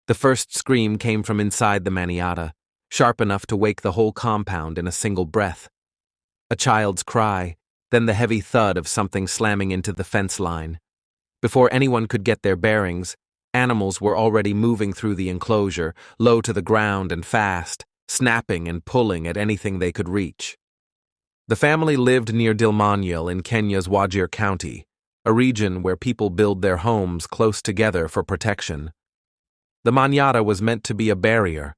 The first scream came from inside the manada, sharp enough to wake the whole compound in a single breath. A child's cry, then the heavy thud of something slamming into the fence line. Before anyone could get their bearings, animals were already moving through the enclosure, low to the ground and fast, snapping and pulling at anything they could reach. The family lived near Dilmanyil in Kenya's Wajir County, a region where people build their homes close together for protection. The manada was meant to be a barrier,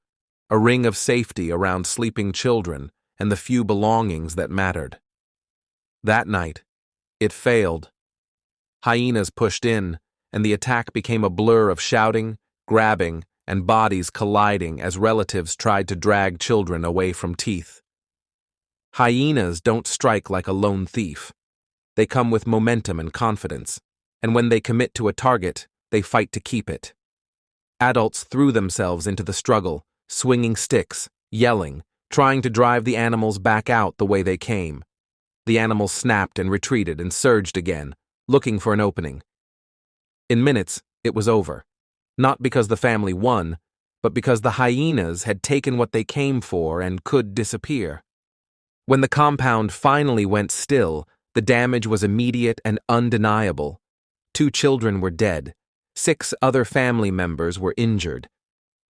a ring of safety around sleeping children and the few belongings that mattered. That night, it failed. Hyenas pushed in, and the attack became a blur of shouting, grabbing, and bodies colliding as relatives tried to drag children away from teeth. Hyenas don't strike like a lone thief. They come with momentum and confidence, and when they commit to a target, they fight to keep it. Adults threw themselves into the struggle, swinging sticks, yelling, trying to drive the animals back out the way they came. The animals snapped and retreated and surged again, looking for an opening. In minutes, it was over. Not because the family won, but because the hyenas had taken what they came for and could disappear. When the compound finally went still, the damage was immediate and undeniable. 2 children were dead. 6 other family members were injured.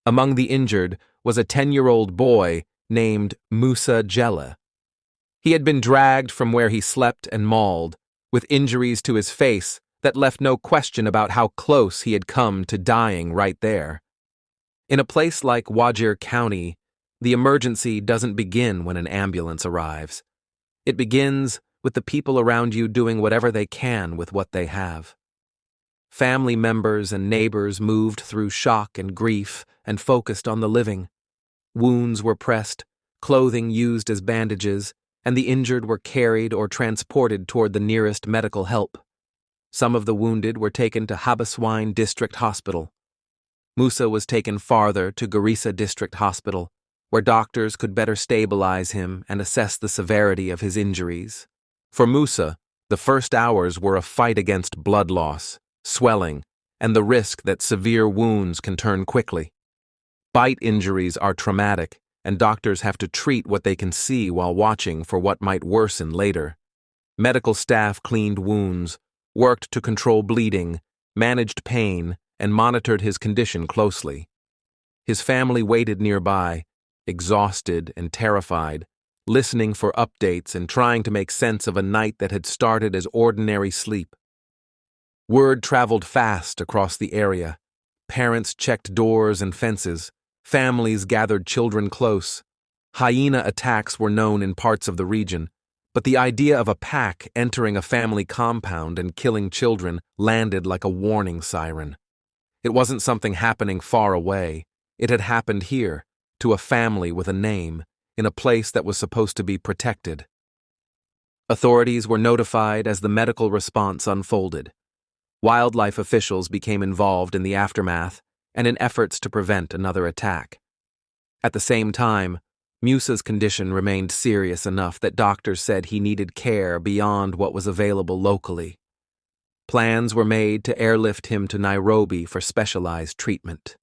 Among the injured was a 10-year-old boy named Musa Jella. He had been dragged from where he slept and mauled, with injuries to his face that left no question about how close he had come to dying right there. In a place like Wajir County, the emergency doesn't begin when an ambulance arrives. It begins with the people around you doing whatever they can with what they have. Family members and neighbors moved through shock and grief and focused on the living. Wounds were pressed, clothing used as bandages, and the injured were carried or transported toward the nearest medical help. Some of the wounded were taken to Habaswein District Hospital. Musa was taken farther to Garissa District Hospital, where doctors could better stabilize him and assess the severity of his injuries. For Musa, the first hours were a fight against blood loss, swelling, and the risk that severe wounds can turn quickly. Bite injuries are traumatic, and doctors have to treat what they can see while watching for what might worsen later. Medical staff cleaned wounds, worked to control bleeding, managed pain, and monitored his condition closely. His family waited nearby, exhausted and terrified, listening for updates and trying to make sense of a night that had started as ordinary sleep. Word traveled fast across the area. Parents checked doors and fences. Families gathered children close. Hyena attacks were known in parts of the region, but the idea of a pack entering a family compound and killing children landed like a warning siren. It wasn't something happening far away. It had happened here, to a family with a name, in a place that was supposed to be protected. Authorities were notified as the medical response unfolded. Wildlife officials became involved in the aftermath and in efforts to prevent another attack. At the same time, Musa's condition remained serious enough that doctors said he needed care beyond what was available locally. Plans were made to airlift him to Nairobi for specialized treatment.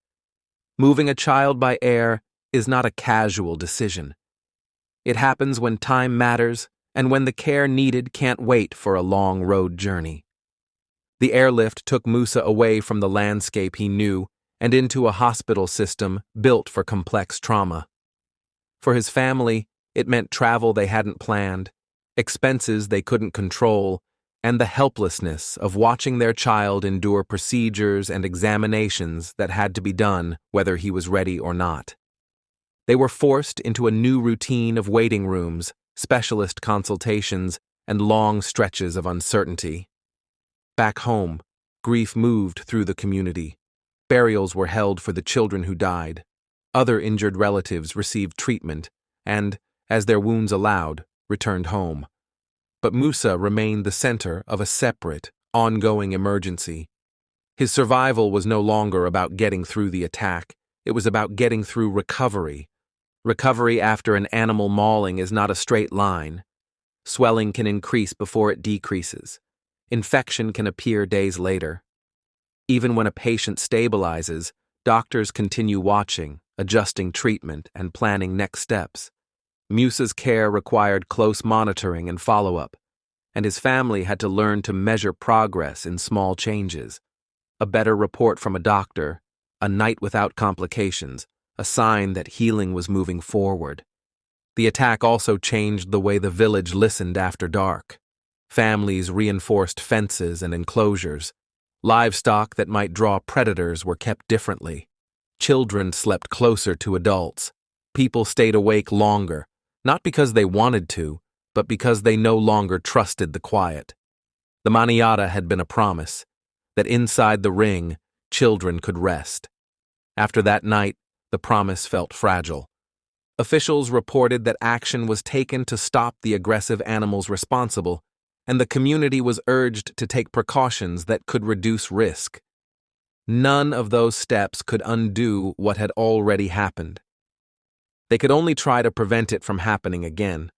Moving a child by air is not a casual decision. It happens when time matters and when the care needed can't wait for a long road journey. The airlift took Musa away from the landscape he knew and into a hospital system built for complex trauma. For his family, it meant travel they hadn't planned, expenses they couldn't control, and the helplessness of watching their child endure procedures and examinations that had to be done whether he was ready or not. They were forced into a new routine of waiting rooms, specialist consultations, and long stretches of uncertainty. Back home, grief moved through the community. Burials were held for the children who died. Other injured relatives received treatment and, as their wounds allowed, returned home. But Musa remained the center of a separate, ongoing emergency. His survival was no longer about getting through the attack. It was about getting through recovery. Recovery after an animal mauling is not a straight line. Swelling can increase before it decreases. Infection can appear days later. Even when a patient stabilizes, Doctors continue watching, adjusting treatment, and planning next steps. Musa's care required close monitoring and follow-up, and his family had to learn to measure progress in small changes. A better report from a doctor, a night without complications, a sign that healing was moving forward. The attack also changed the way the village listened after dark. Families reinforced fences and enclosures. Livestock that might draw predators were kept differently. Children slept closer to adults. People stayed awake longer, not because they wanted to, but because they no longer trusted the quiet. The manada had been a promise, that inside the ring, children could rest. After that night, the promise felt fragile. Officials reported that action was taken to stop the aggressive animals responsible, and the community was urged to take precautions that could reduce risk. None of those steps could undo what had already happened. They could only try to prevent it from happening again.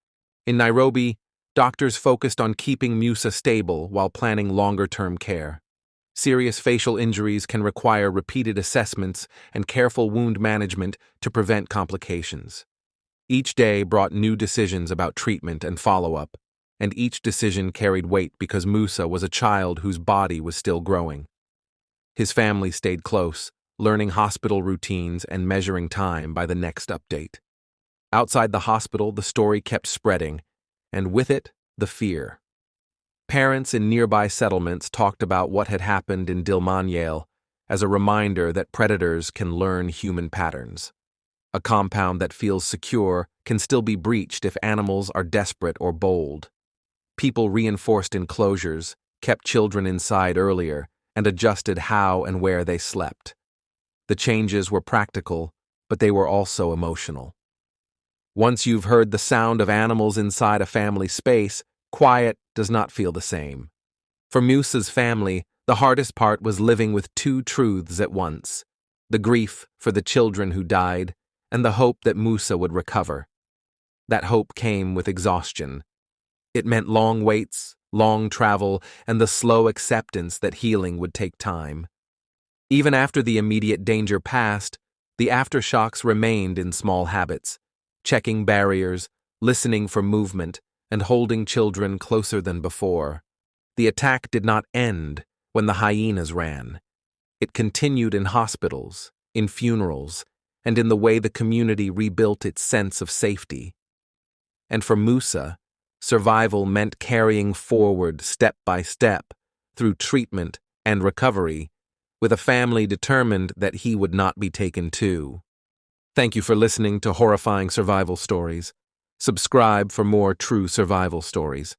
In Nairobi, doctors focused on keeping Musa stable while planning longer-term care. Serious facial injuries can require repeated assessments and careful wound management to prevent complications. Each day brought new decisions about treatment and follow-up, and each decision carried weight because Musa was a child whose body was still growing. His family stayed close, learning hospital routines and measuring time by the next update. Outside the hospital, the story kept spreading, and with it, the fear. Parents in nearby settlements talked about what had happened in Dilmanyale as a reminder that predators can learn human patterns. A compound that feels secure can still be breached if animals are desperate or bold. People reinforced enclosures, kept children inside earlier, and adjusted how and where they slept. The changes were practical, but they were also emotional. Once you've heard the sound of animals inside a family space, quiet does not feel the same. For Musa's family, the hardest part was living with two truths at once: the grief for the children who died, and the hope that Musa would recover. That hope came with exhaustion. It meant long waits, long travel, and the slow acceptance that healing would take time. Even after the immediate danger passed, the aftershocks remained in small habits: checking barriers, listening for movement, and holding children closer than before. The attack did not end when the hyenas ran. It continued in hospitals, in funerals, and in the way the community rebuilt its sense of safety. And for Musa, survival meant carrying forward step by step through treatment and recovery, with a family determined that he would not be taken too. Thank you for listening to Horrifying Survival Stories. Subscribe for more true survival stories.